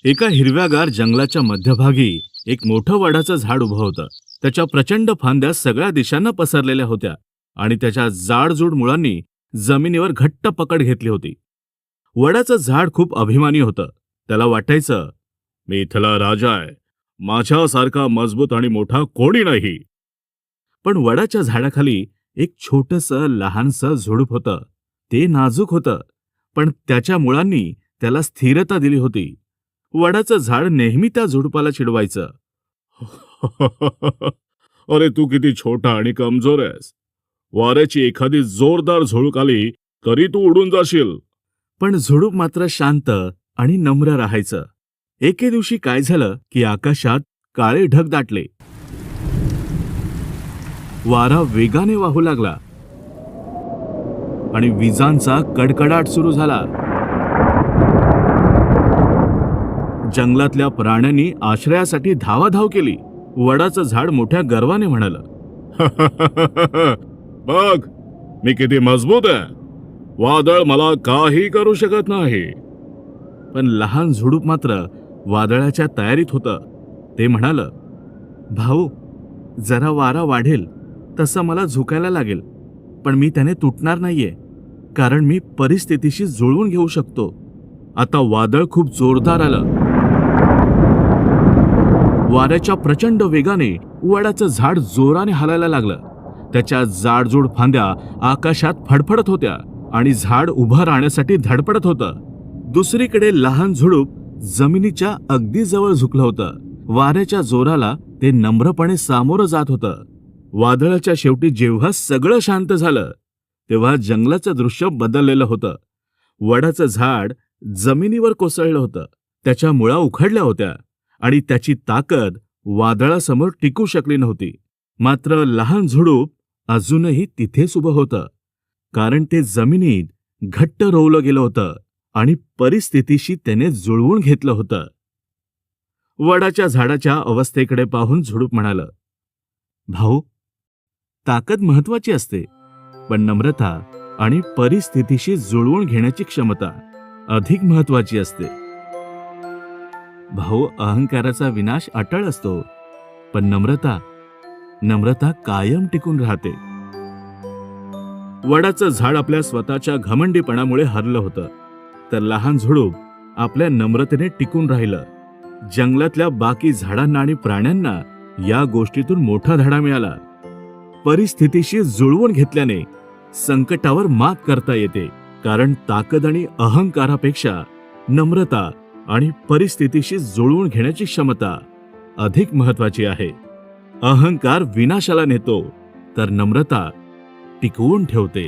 एका हिरव्यागार जंगलाच्या मध्यभागी एक मोठं वडाचं झाड उभं होतं. त्याच्या प्रचंड फांद्या सगळ्या दिशांना पसरलेल्या होत्या आणि त्याच्या जाडजूड मुळांनी जमिनीवर घट्ट पकड घेतली होती. वडाचं झाड खूप अभिमानी होतं. त्याला वाटायचं, मी इथला राजा आहे. माझ्यासारखा मजबूत आणि मोठा कोणी नाही. पण वडाच्या झाडाखाली एक छोटंसं लहानसं झुडूप होतं. ते नाजूक होतं, पण त्याच्या मुळांनी त्याला स्थिरता दिली होती. वडाचं झाड नेहमी त्या झुडपाला चिडवायचं. अरे तू किती छोटा आणि कमजोर आहेस. वाऱ्याची एखादी जोरदार झुळूक आली तरी तू उडून जाशील. पण झुडूप मात्र शांत आणि नम्र राहायचं. एके दिवशी काय झालं की आकाशात काळे ढग दाटले. वारा वेगाने वाहू लागला आणि विजांचा कडकडाट सुरू झाला. जंगलातल्या प्राण्यांनी आश्रयासाठी धावाधाव केली. वडाचं झाड मोठ्या गर्वाने म्हणालं, बघ मी किती मजबूत आहे. वादळ मला काही करू शकत नाही. पण लहान झुडूप मात्र वादळाच्या तयारीत होतं. ते म्हणालं, भाऊ जरा वारा वाढेल तसं मला झुकायला लागेल, पण मी त्याने तुटणार नाहीये, कारण मी परिस्थितीशी जुळवून घेऊ शकतो. आता वादळ खूप जोरदार आलं. वाऱ्याच्या प्रचंड वेगाने वडाचं झाड जोराने हलायला लागलं. त्याच्या जाडजूड फांद्या आकाशात फडफडत होत्या आणि झाड उभं राहण्यासाठी धडपडत होतं. दुसरीकडे लहान झुडूप जमिनीच्या अगदी जवळ झुकलं होतं. वाऱ्याच्या जोराला ते नम्रपणे सामोरं जात होतं. वादळाच्या शेवटी जेव्हा सगळं शांत झालं तेव्हा जंगलाचं दृश्य बदललेलं होतं. वडाचं झाड जमिनीवर कोसळलं होतं. त्याच्या मुळा उखडल्या होत्या आणि त्याची ताकद वादळासमोर टिकू शकली नव्हती. मात्र लहान झुडूप अजूनही तिथेच उभं होतं, कारण ते जमिनीत घट्ट रोवलं गेलं होतं आणि परिस्थितीशी त्याने जुळवून घेतलं होतं. वडाच्या झाडाच्या अवस्थेकडे पाहून झुडूप म्हणालं, भाऊ ताकद महत्वाची असते, पण नम्रता आणि परिस्थितीशी जुळवून घेण्याची क्षमता अधिक महत्वाची असते. भाऊ अहंकाराचा विनाश अटळ असतो, पण नम्रता कायम टिकून राहते. वडाचं झाड आपल्या स्वतःच्या घमंडीपणामुळे हरलं होतं, तर लहान झुडूप आपल्या नम्रतेने टिकून राहिलं. जंगलातल्या बाकी झाडांना आणि प्राण्यांना या गोष्टीतून मोठा धडा मिळाला. परिस्थितीशी जुळवून घेतल्याने संकटावर मात करता येते, कारण ताकद आणि अहंकारापेक्षा नम्रता आणि परिस्थितीशी जुळवून घेण्याची क्षमता अधिक महत्वाची आहे. अहंकार विनाशाला नेतो, तर नम्रता टिकवून ठेवते.